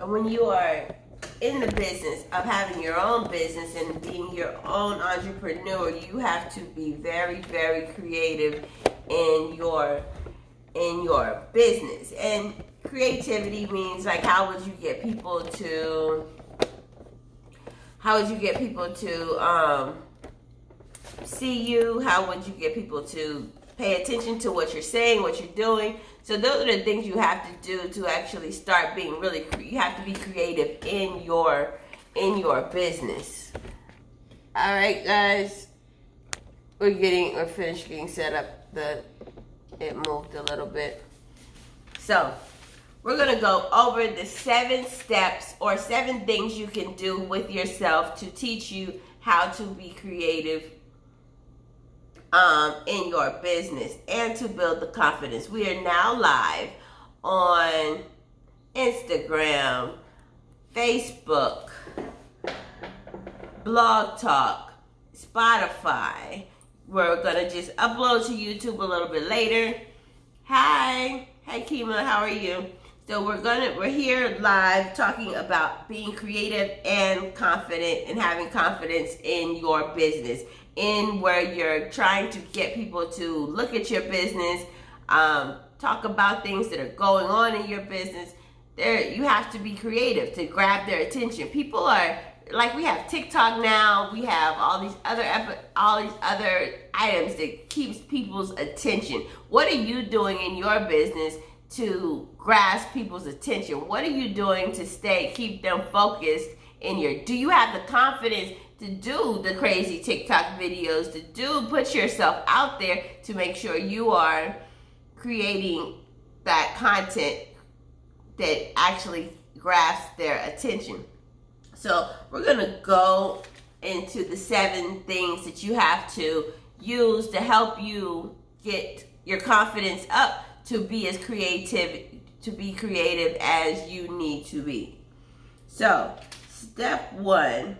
when you are in the business of having your own business and being your own entrepreneur, you have to be very, very creative in your business. And creativity means, like, how would you get people to see you? How would you get people to pay attention to what you're saying, what you're doing? So those are the things you have to do to actually start being really, you have to be creative in your business. All right, guys, we're finished getting set up. It moved a little bit. So we're going to go over the 7 steps or 7 things you can do with yourself to teach you how to be creative in your business and to build the confidence. We are now live on Instagram, Facebook, Blog Talk, Spotify. We're going to just upload to YouTube a little bit later. Hi Kima, how are you? So we're here live talking about being creative and confident and having confidence in your business, in where you're trying to get people to look at your business, talk about things that are going on in your business. You have to be creative to grab their attention. People are, like, we have TikTok now, we have all these other items that keeps people's attention. What are you doing in your business to grasp people's attention? What are you doing to keep them focused do you have the confidence to do the crazy TikTok videos, to put yourself out there to make sure you are creating that content that actually grasps their attention? So we're going to go into the 7 things that you have to use to help you get your confidence up to be creative as you need to be. So, step 1,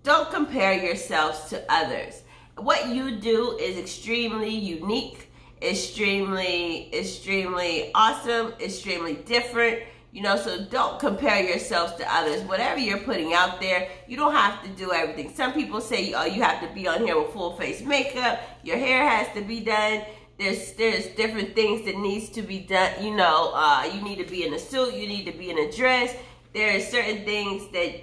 don't compare yourselves to others. What you do is extremely unique, extremely awesome, extremely different. So don't compare yourselves to others. Whatever you're putting out there, you don't have to do everything. Some people say, oh, you have to be on here with full face makeup. Your hair has to be done. There's different things that needs to be done. You need to be in a suit. You need to be in a dress. There are certain things that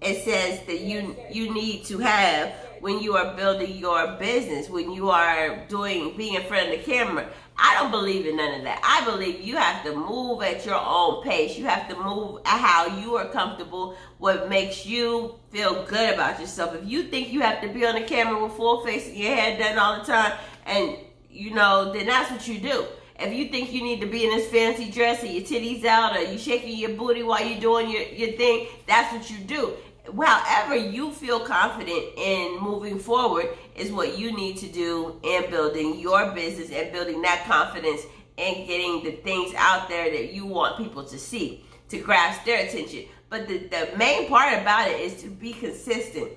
it says that you need to have when you are building your business, when you are being in front of the camera. I don't believe in none of that. I believe you have to move at your own pace. You have to move at how you are comfortable, what makes you feel good about yourself. If you think you have to be on the camera with full face and your hair done all the time, and then that's what you do. If you think you need to be in this fancy dress and your titties out or you shaking your booty while you're doing your thing, that's what you do. However you feel confident in moving forward is what you need to do in building your business and building that confidence and getting the things out there that you want people to see, to grasp their attention. But the main part about it is to be consistent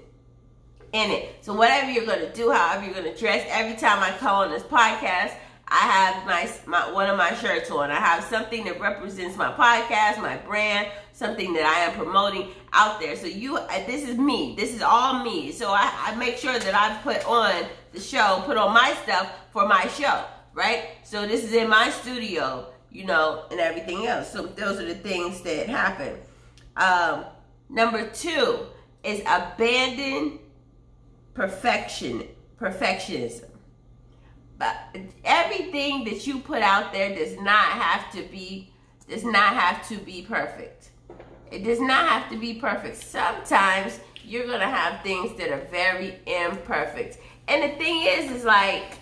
in it. So whatever you're going to do, however you're going to dress, every time I come on this podcast, I have one of my shirts on. I have something that represents my podcast, my brand, something that I am promoting out there. So this is me. This is all me. So I make sure that I put on my stuff for my show, right? So this is in my studio, and everything else. So those are the things that happen. Number 2 is abandon perfectionism. But everything that you put out there does not have to be perfect. It does not have to be perfect. Sometimes you're gonna have things that are very imperfect. And the thing is like,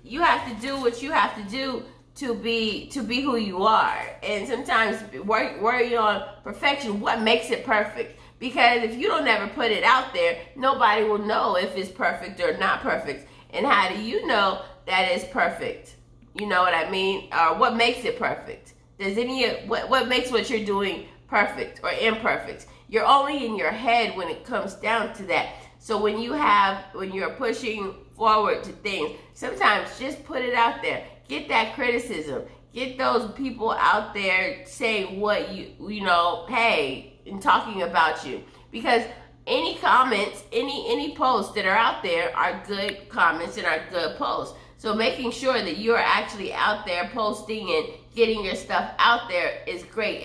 you have to do what you have to do to be who you are. And sometimes worry on perfection. What makes it perfect? Because if you don't ever put it out there, nobody will know if it's perfect or not perfect. And how do you know that it's perfect? You know what I mean? Or what makes it perfect? What makes what you're doing perfect or imperfect? You're only in your head when it comes down to that. So when you're pushing forward to things, sometimes just put it out there. Get that criticism. Get those people out there saying what you know, hey, and talking about you. Because any comments, any posts that are out there are good comments and are good posts. So making sure that you're actually out there posting and getting your stuff out there is great.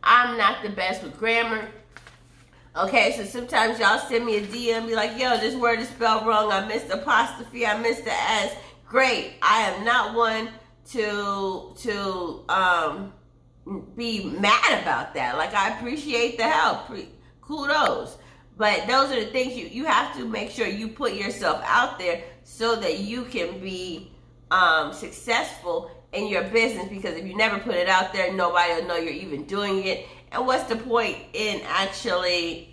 I'm not the best with grammar. Okay, so sometimes y'all send me a DM, be like, yo, this word is spelled wrong. I missed the apostrophe. I missed the S. Great. I am not one to be mad about that. Like, I appreciate the help. Kudos. But those are the things you have to make sure you put yourself out there so that you can be successful in your business. Because if you never put it out there, nobody will know you're even doing it. And what's the point in actually,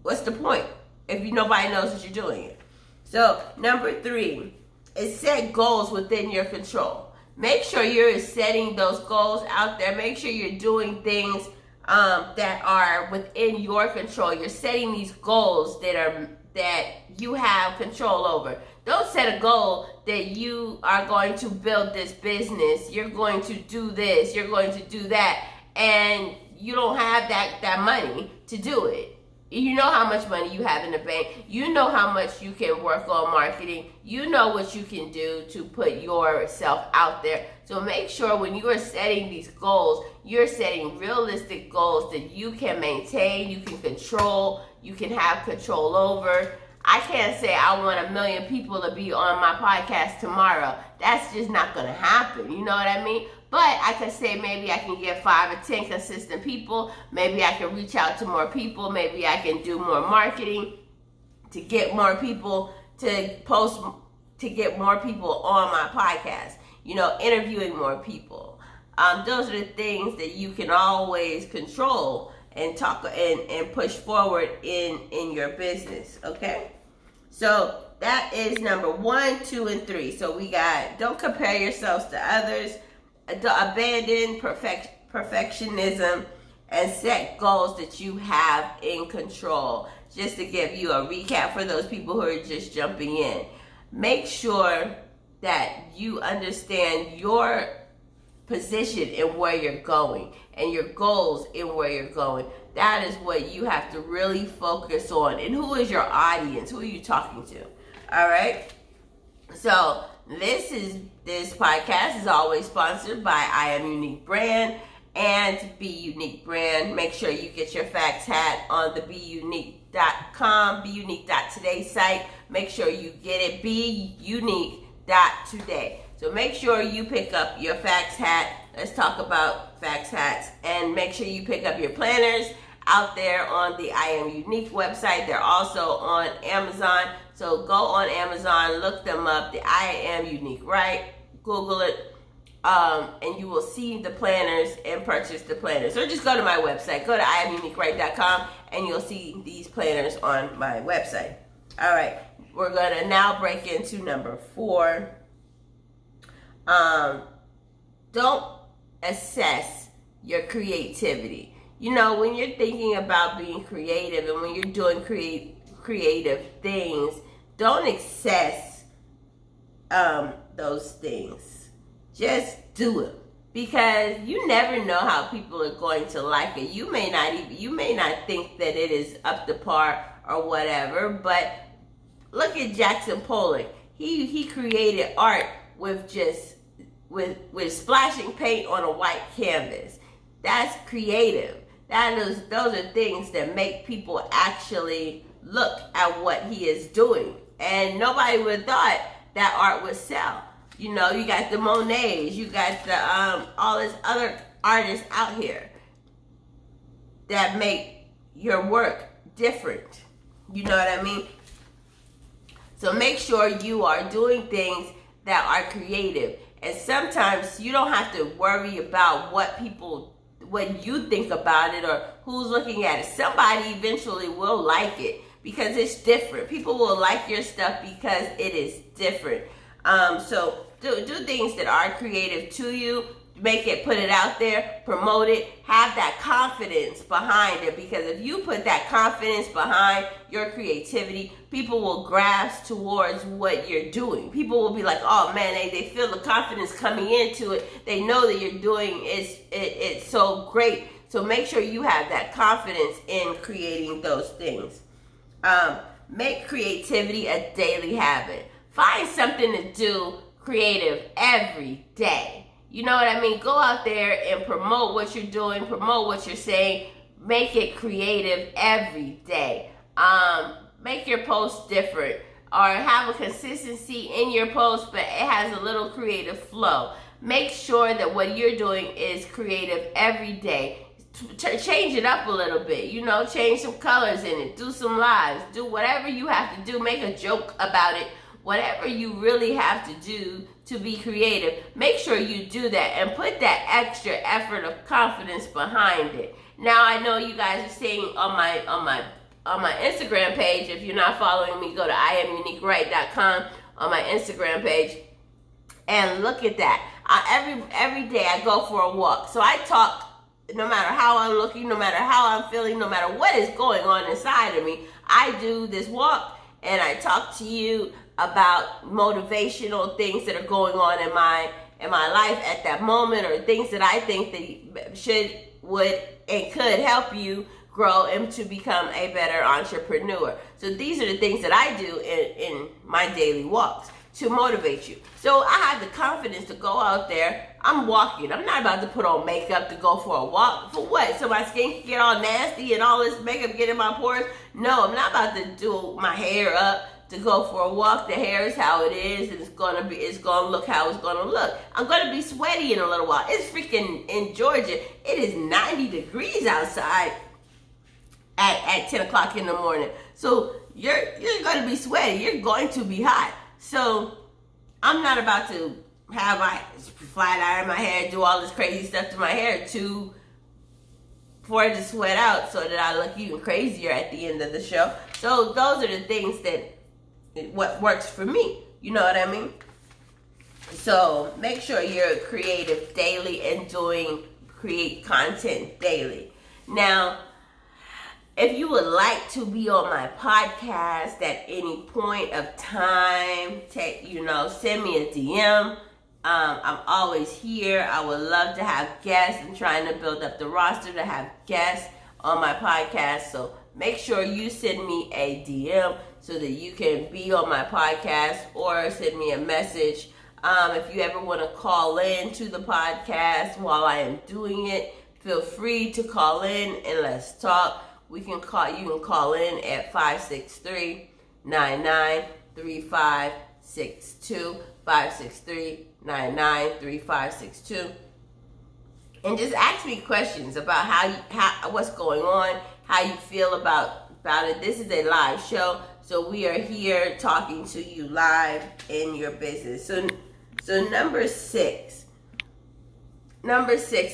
what's the point if nobody knows that you're doing it? So number 3 is set goals within your control. Make sure you're setting those goals out there. Make sure you're doing things that are within your control. You're setting these goals that you have control over. Don't set a goal that you are going to build this business. You're going to do this. You're going to do that. And you don't have that money to do it. You know how much money you have in the bank. You know how much you can work on marketing. You know what you can do to put yourself out there. So make sure when you are setting these goals, you're setting realistic goals that you can maintain, you can control, you can have control over. I can't say I want 1 million people to be on my podcast tomorrow. That's just not going to happen. You know what I mean? But I could say maybe I can get 5 or 10 consistent people. Maybe I can reach out to more people. Maybe I can do more marketing to get more people to post, to get more people on my podcast. You know, interviewing more people. Those are the things that you can always control and talk and push forward in your business. Okay? So that is number 1, 2, and 3. So we got, don't compare yourselves to others. Abandon perfectionism and set goals that you have in control. Just to give you a recap for those people who are just jumping in. Make sure that you understand your position and where you're going and your goals and where you're going. That is what you have to really focus on. And who is your audience? Who are you talking to? All right? So this podcast is always sponsored by IAmUnique brand and Be Unique brand. Make sure you get your facts hat on the BeUnique.com, BeUnique.today site. Make sure you get it, BeUnique.today. So make sure you pick up your facts hat. Let's talk about facts hats. And make sure you pick up your planners out there on the IAmUnique website. They're also on Amazon. So go on Amazon, look them up, the IAmUniqueWright, Google it, and you will see the planners and purchase the planners. Or just go to my website, go to IAmUniqueWright.com, and you'll see these planners on my website. All right, we're going to now break into number 4. Don't assess your creativity. You know, when you're thinking about being creative and when you're doing creative things, don't assess those things. Just do it, because you never know how people are going to like it. You may not think that it is up to par or whatever, but look at Jackson Pollock. He created art with splashing paint on a white canvas. That's creative. Those are things that make people actually look at what he is doing. And nobody would have thought that art would sell. You know, you got the Monets, you got the all these other artists out here that make your work different. You know what I mean? So make sure you are doing things that are creative. And sometimes you don't have to worry about what you think about it or who's looking at it. Somebody eventually will like it because it's different. People will like your stuff because it is different. So do things that are creative to you. put it out there, promote it, have that confidence behind it, because if you put that confidence behind your creativity, people will grasp towards what you're doing. People will be like, oh man, they feel the confidence coming into it. They know that you're doing it's so great. So make sure you have that confidence in creating those things. Make creativity a daily habit. Find something to do creative every day. You know what I mean? Go out there and promote what you're doing, promote what you're saying. Make it creative every day. Make your posts different, or have a consistency in your post, but it has a little creative flow. Make sure that what you're doing is creative every day. Change it up a little bit, change some colors in it, do some lives, do whatever you have to do, make a joke about it. Whatever you really have to do to be creative, make sure you do that and put that extra effort of confidence behind it. Now, I know you guys are seeing on my Instagram page. If you're not following me, go to IAmUniqueWright.com on my Instagram page and look at that. Every day I go for a walk. So I talk, no matter how I'm looking, no matter how I'm feeling, no matter what is going on inside of me. I do this walk and I talk to you about motivational things that are going on in my life at that moment, or things that I think that would and could help you grow and to become a better entrepreneur. So these are the things that I do in my daily walks to motivate you. So I have the confidence to go out there. I'm walking. I'm not about to put on makeup to go for a walk. For what? So my skin can get all nasty and all this makeup get in my pores? No, I'm not about to do my hair up to go for a walk. The hair is how it is, and it's gonna look how it's gonna look. I'm gonna be sweaty in a little while. It's freaking in Georgia. It is 90 degrees outside at 10 o'clock in the morning. So you're gonna be sweaty. You're going to be hot. So I'm not about to have my flat iron my hair, do all this crazy stuff to my hair for it to sweat out so that I look even crazier at the end of the show. So those are the things what works for me. You know what I mean? So make sure you're creative daily and create content daily. Now, if you would like to be on my podcast at any point of time, send me a DM. I'm always here. I would love to have guests. I'm trying to build up the roster to have guests on my podcast. So make sure you send me a DM so that you can be on my podcast, or send me a message. If you ever want to call in to the podcast while I am doing it, feel free to call in and let's talk. You can call in at 563-993562, 563-993562. And just ask me questions about what's going on, how you feel about it. This is a live show, so we are here talking to you live in your business. So number six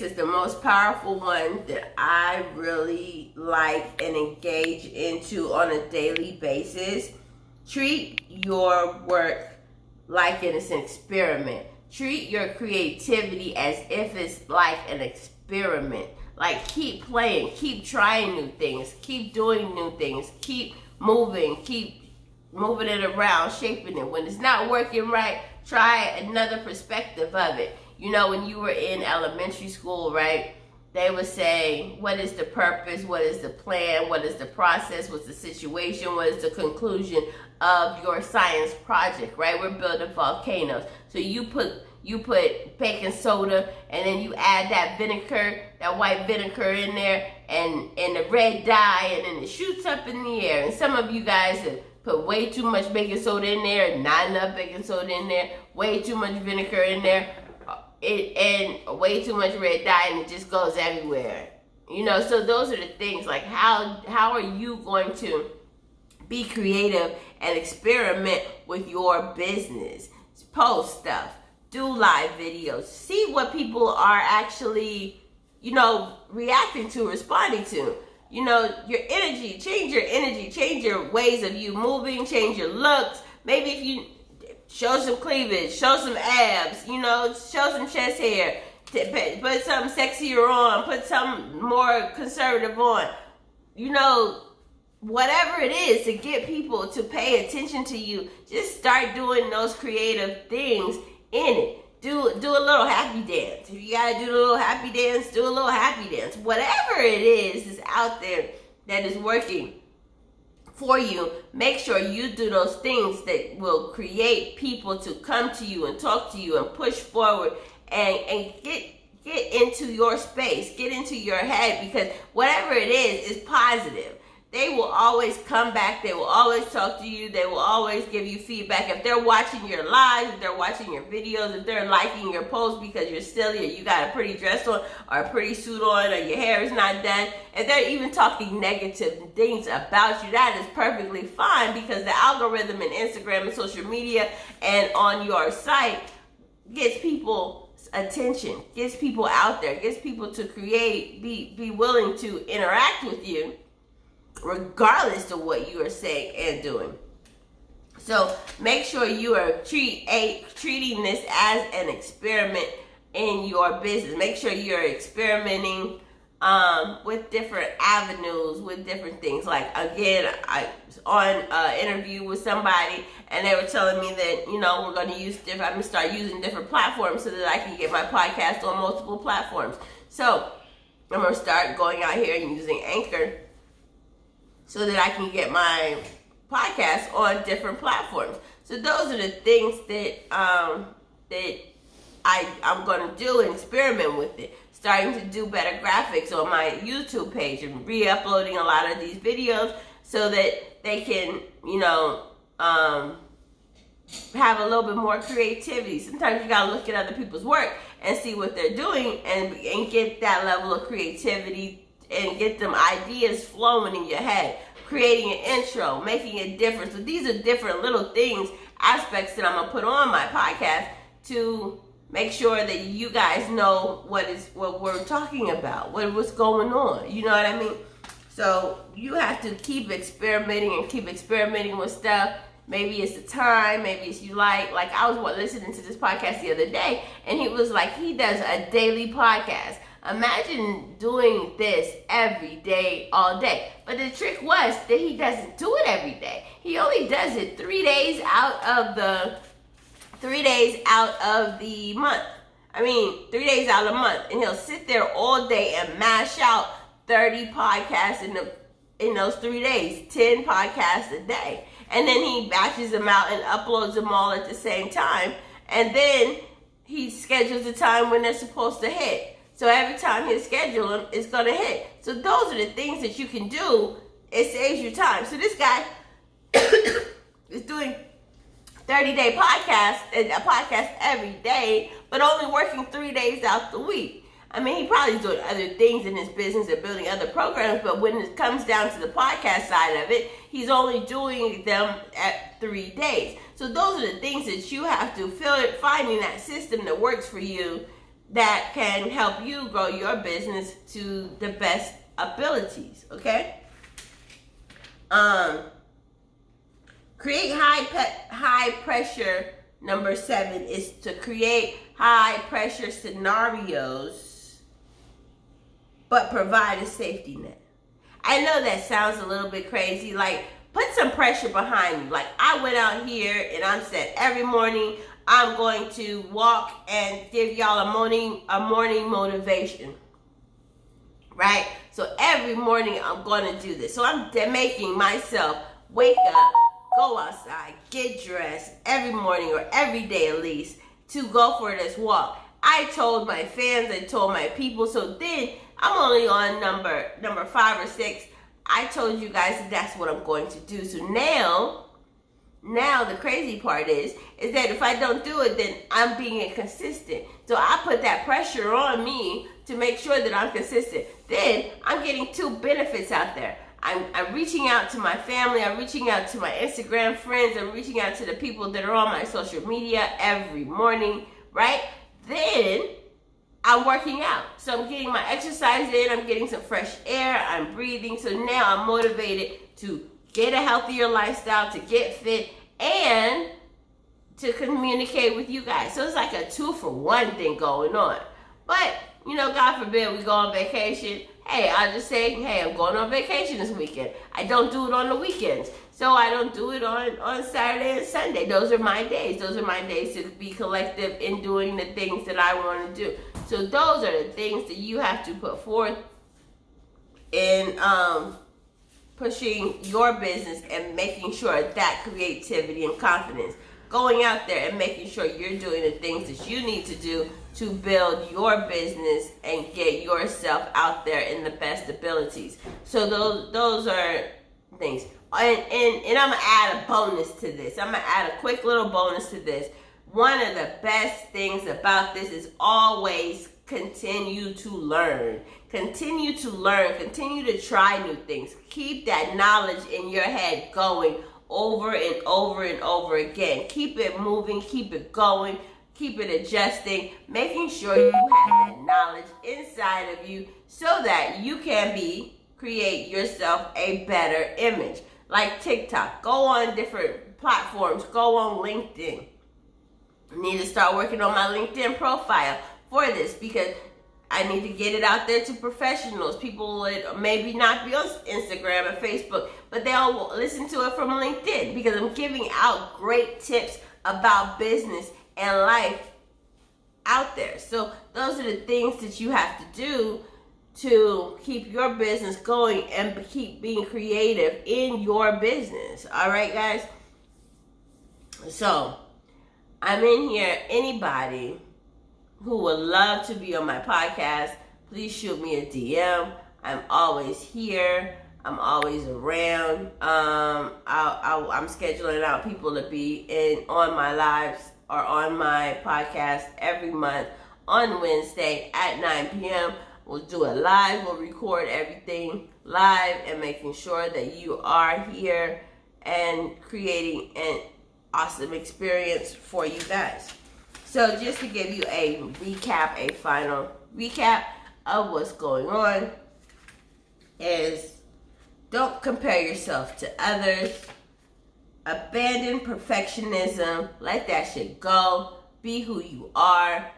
is the most powerful one that I really like and engage into on a daily basis. Treat your work like it's an experiment. Treat your creativity as if it's like an experiment. Like, keep playing, keep trying new things, keep doing new things, keep moving it around, shaping it. When it's not working right, try another perspective of it. When you were in elementary school, right, they would say, what is the purpose? What is the plan? What is the process? What's the situation? What is the conclusion of your science project, right? We're building volcanoes. So you put baking soda, and then you add that vinegar, that white vinegar in there, and the red dye, and then it shoots up in the air. And some of you guys have put way too much baking soda in there, not enough baking soda in there, way too much vinegar in there, and way too much red dye, and it just goes everywhere. So those are the things, like how are you going to be creative and experiment with your business? Post stuff, do live videos, see what people are actually, reacting to, responding to. Your energy, change your ways of you moving, change your looks. Maybe if you show some cleavage, show some abs, show some chest hair, Put something sexier on. Put something more conservative on. You know, whatever it is to get people to pay attention to you, just start doing those creative things in it. Do a little happy dance. If you gotta do a little happy dance, do a little happy dance. Whatever it is out there that is working for you, make sure you do those things that will create people to come to you and talk to you and push forward and get into your space, get into your head, because whatever it is positive. They will always come back. They will always talk to you. They will always give you feedback. If they're watching your lives, if they're watching your videos, if they're liking your posts because you're silly or you got a pretty dress on or a pretty suit on or your hair is not done, if they're even talking negative things about you, that is perfectly fine, because the algorithm in Instagram and social media and on your site gets people's attention, gets people out there, gets people to create, be willing to interact with you, regardless of what you are saying and doing. So make sure you are treating this as an experiment in your business. Make sure you're experimenting with different avenues, with different things. Like, again, I was on an interview with somebody and they were telling me that, you know, I'm going to start using different platforms so that I can get my podcast on multiple platforms. So I'm going to start going out here and using Anchor so that I can get my podcast on different platforms. So those are the things that I'm going to do and experiment with it. Starting to do better graphics on my YouTube page and re-uploading a lot of these videos so that they can, you know, have a little bit more creativity. Sometimes you got to look at other people's work and see what they're doing and get that level of creativity and get them ideas flowing in your head, creating an intro, making a difference. So these are different little things, aspects that I'm going to put on my podcast to make sure that you guys know what we're talking about, what's going on. You know what I mean? So you have to keep experimenting with stuff. Maybe it's the time, maybe it's you like I was listening to this podcast the other day, and he was like, he does a daily podcast. Imagine doing this every day, all day. But the trick was that he doesn't do it every day. He only does it 3 days out of the month. 3 days out of the month. And he'll sit there all day and mash out 30 podcasts in those 3 days, 10 podcasts a day. And then he batches them out and uploads them all at the same time. And then he schedules the time when they're supposed to hit. So every time you schedule them, it's going to hit. So those are the things that you can do. It saves you time. So this guy is doing 30-day a podcast every day, but only working 3 days out the week. He probably is doing other things in his business and building other programs, but when it comes down to the podcast side of it, he's only doing them at 3 days. So those are the things that you have to finding that system that works for you, that can help you grow your business to the best abilities, okay? Create high pressure. Number 7 is to create high pressure scenarios, but provide a safety net. I know that sounds a little bit crazy. Like, put some pressure behind you. Like, I went out here and I'm said every morning I'm going to walk and give y'all a morning motivation, right? So every morning I'm going to do this. So I'm making myself wake up, go outside, get dressed every morning or every day at least to go for this walk. I told my fans, I told my people. So then I'm only on number 5 or 6. I told you guys that's what I'm going to do. So now the crazy part is that if I don't do it, then I'm being inconsistent. So I put that pressure on me to make sure that I'm consistent. Then I'm getting 2 benefits out there. I'm reaching out to my family. I'm reaching out to my Instagram friends. I'm reaching out to the people that are on my social media every morning, right? Then I'm working out. So I'm getting my exercise in. I'm getting some fresh air. I'm breathing. So now I'm motivated to get a healthier lifestyle, to get fit, and to communicate with you guys. So it's like a 2-for-1 thing going on, But, God forbid we go on vacation. Hey, I'll just say, hey, I'm going on vacation this weekend. I don't do it on the weekends. So I don't do it on Saturday and Sunday. Those are my days. Those are my days to be collective in doing the things that I want to do. So those are the things that you have to put forth in pushing your business and making sure that creativity and confidence, going out there and making sure you're doing the things that you need to do to build your business and get yourself out there in the best abilities. So those are things. And I'm going to add a bonus to this. I'm going to add a quick little bonus to this. One of the best things about this is always continue to learn. Continue to learn. Continue to try new things. Keep that knowledge in your head going over and over and over again. Keep it moving. Keep it going. Keep it adjusting. Making sure you have that knowledge inside of you so that you can create yourself a better image. Like TikTok. Go on different platforms. Go on LinkedIn. I need to start working on my LinkedIn profile for this because I need to get it out there to professionals. People would maybe not be on Instagram and Facebook, but they'll listen to it from LinkedIn because I'm giving out great tips about business and life out there. So those are the things that you have to do to keep your business going and keep being creative in your business. All right, guys? So I'm in here. Anybody who would love to be on my podcast, please shoot me a DM. I'm always here. I'm always around. I'm scheduling out people to be on my lives or on my podcast every month on Wednesday at 9 p.m. We'll do it live. We'll record everything live and making sure that you are here and creating an awesome experience for you guys. So just to give you a final recap of what's going on is don't compare yourself to others. Abandon perfectionism. Let that shit go. Be who you are.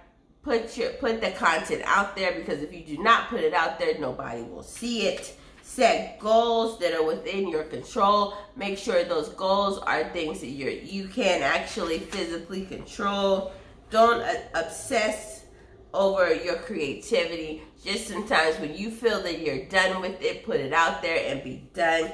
Put the content out there because if you do not put it out there, nobody will see it. Set goals that are within your control. Make sure those goals are things that you can actually physically control. Don't obsess over your creativity. Just sometimes when you feel that you're done with it, put it out there and be done.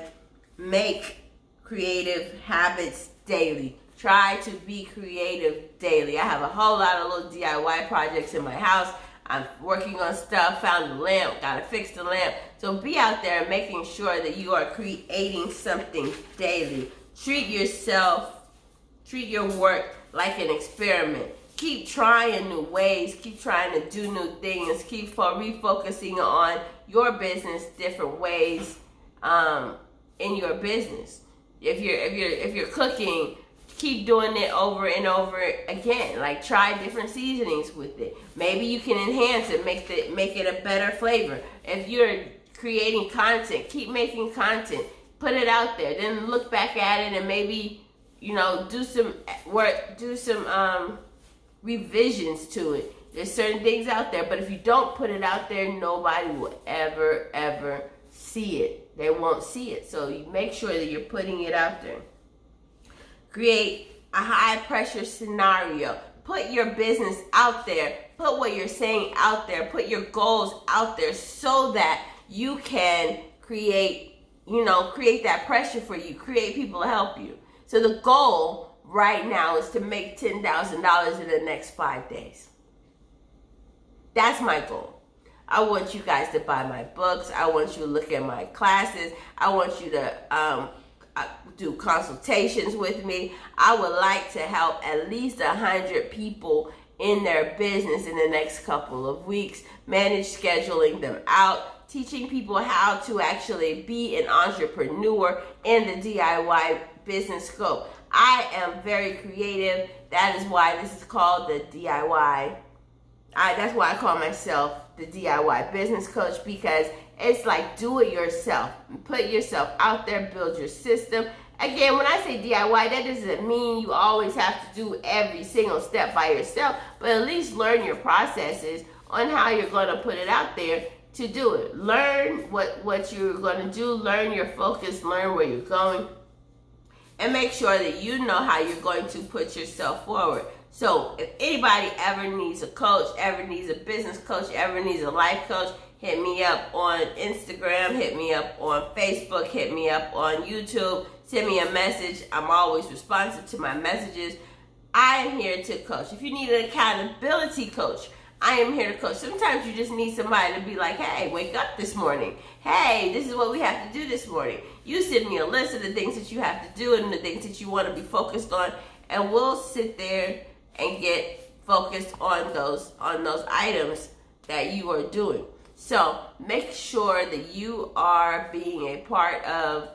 Make creative habits daily. Try to be creative daily. I have a whole lot of little DIY projects in my house. I'm working on stuff, found a lamp, gotta fix the lamp. So be out there making sure that you are creating something daily. Treat your work like an experiment. Keep trying new ways, keep trying to do new things, keep refocusing on your business, different ways in your business. If you're cooking, keep doing it over and over again. Like try different seasonings with it. Maybe you can enhance it, make it a better flavor. If you're creating content, keep making content. Put it out there. Then look back at it and maybe, do some work, do some revisions to it. There's certain things out there, but if you don't put it out there, nobody will ever see it. They won't see it. So you make sure that you're putting it out there. Create a high pressure scenario. Put your business out there. Put what you're saying out there. Put your goals out there so that you can create that pressure for you. Create people to help you. So the goal right now is to make $10,000 in the next 5 days. That's my goal. I want you guys to buy my books. I want you to look at my classes. I want you to do consultations with me. I would like to help at least 100 people in their business in the next couple of weeks, manage scheduling them out, teaching people how to actually be an entrepreneur in the DIY business scope. I am very creative. That is why this is called the DIY. That's why I call myself the DIY business coach, because it's like do it yourself. Put yourself out there, build your system. Again, when I say DIY, that doesn't mean you always have to do every single step by yourself, but at least learn your processes on how you're going to put it out there to do it. Learn what you're going to do, learn your focus, learn where you're going, and make sure that you know how you're going to put yourself forward. So if anybody ever needs a coach, ever needs a business coach, ever needs a life coach, hit me up on Instagram, hit me up on Facebook, hit me up on YouTube, send me a message. I'm always responsive to my messages. I am here to coach. If you need an accountability coach, I am here to coach. Sometimes you just need somebody to be like, hey, wake up this morning. Hey, this is what we have to do this morning. You send me a list of the things that you have to do and the things that you want to be focused on, and we'll sit there and get focused on those items that you are doing. So make sure that you are being a part of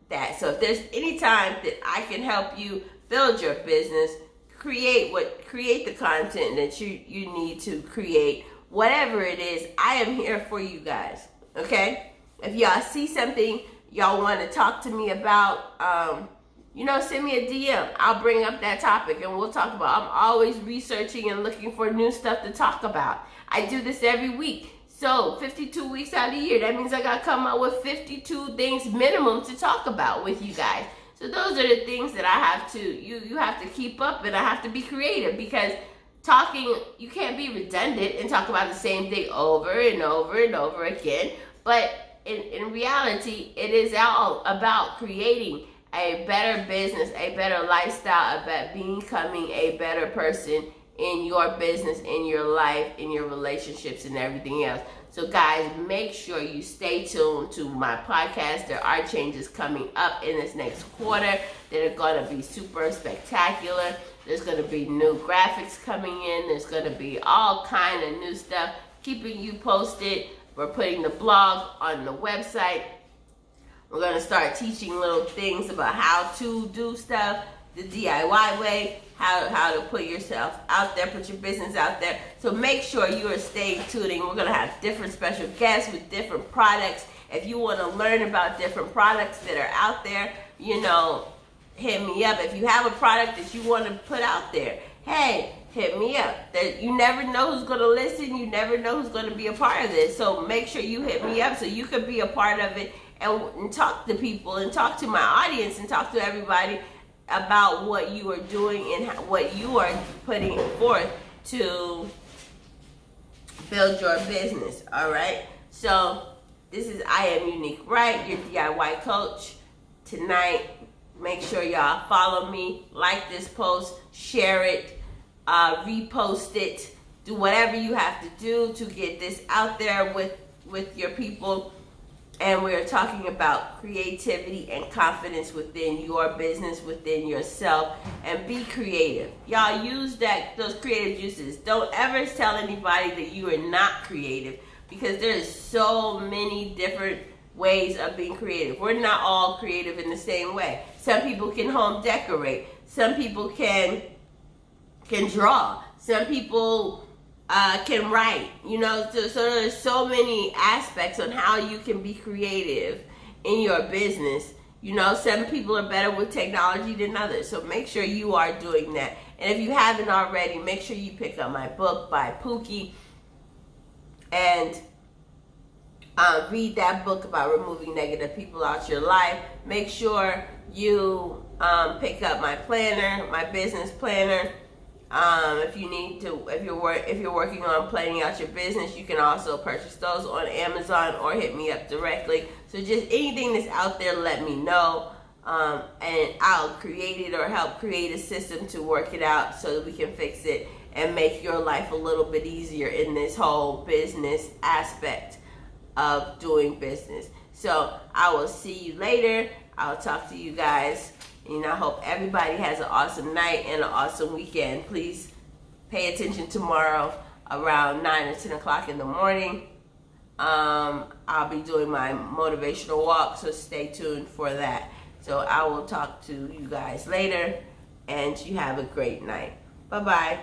that. So if there's any time that I can help you build your business, create the content that you need to create, whatever it is, I am here for you guys. Okay? If y'all see something y'all want to talk to me about, send me a DM. I'll bring up that topic and we'll talk about it. I'm always researching and looking for new stuff to talk about. I do this every week. So 52 weeks out of the year, that means I got to come up with 52 things minimum to talk about with you guys. So those are the things that I have to, you have to keep up, and I have to be creative, because talking, you can't be redundant and talk about the same thing over and over and over again. But in reality, it is all about creating a better business, a better lifestyle, about becoming a better person in your business, in your life, in your relationships, and everything else. So guys, make sure you stay tuned to my podcast. There are changes coming up in this next quarter that are going to be super spectacular. There's going to be new graphics coming in. There's going to be all kind of new stuff, keeping you posted. We're putting the blog on the website. We're going to start teaching little things about how to do stuff the DIY way, how to put yourself out there, put your business out there. So make sure you are staying tuned. We're going to have different special guests with different products. If you want to learn about different products that are out there, hit me up. If you have a product that you want to put out there, hey, hit me up. You never know who's going to listen. You never know who's going to be a part of this. So make sure you hit me up so you can be a part of it and talk to people and talk to my audience and talk to everybody about what you are doing and what you are putting forth to build your business. All right. So this is IAmUniqueWright, your DIY coach. Tonight, make sure y'all follow me, like this post, share it, repost it, do whatever you have to do to get this out there with your people. And we're talking about creativity and confidence within your business, within yourself, and be creative. Y'all use those creative juices. Don't ever tell anybody that you are not creative, because there's so many different ways of being creative. We're not all creative in the same way. Some people can home decorate. Some people can draw. Some people can write, so there's so many aspects on how you can be creative in your business. Some people are better with technology than others, so make sure you are doing that. And if you haven't already, make sure you pick up my book by Pookie and read that book about removing negative people out your life. Make sure you pick up my planner, my business planner. If you're working on planning out your business, you can also purchase those on Amazon or hit me up directly. So just anything that's out there, let me know, and I'll create it or help create a system to work it out so that we can fix it and make your life a little bit easier in this whole business aspect of doing business. So I will see you later. I'll talk to you guys. And I hope everybody has an awesome night and an awesome weekend. Please pay attention tomorrow around 9 or 10 o'clock in the morning. I'll be doing my motivational walk, so stay tuned for that. So I will talk to you guys later, and you have a great night. Bye-bye.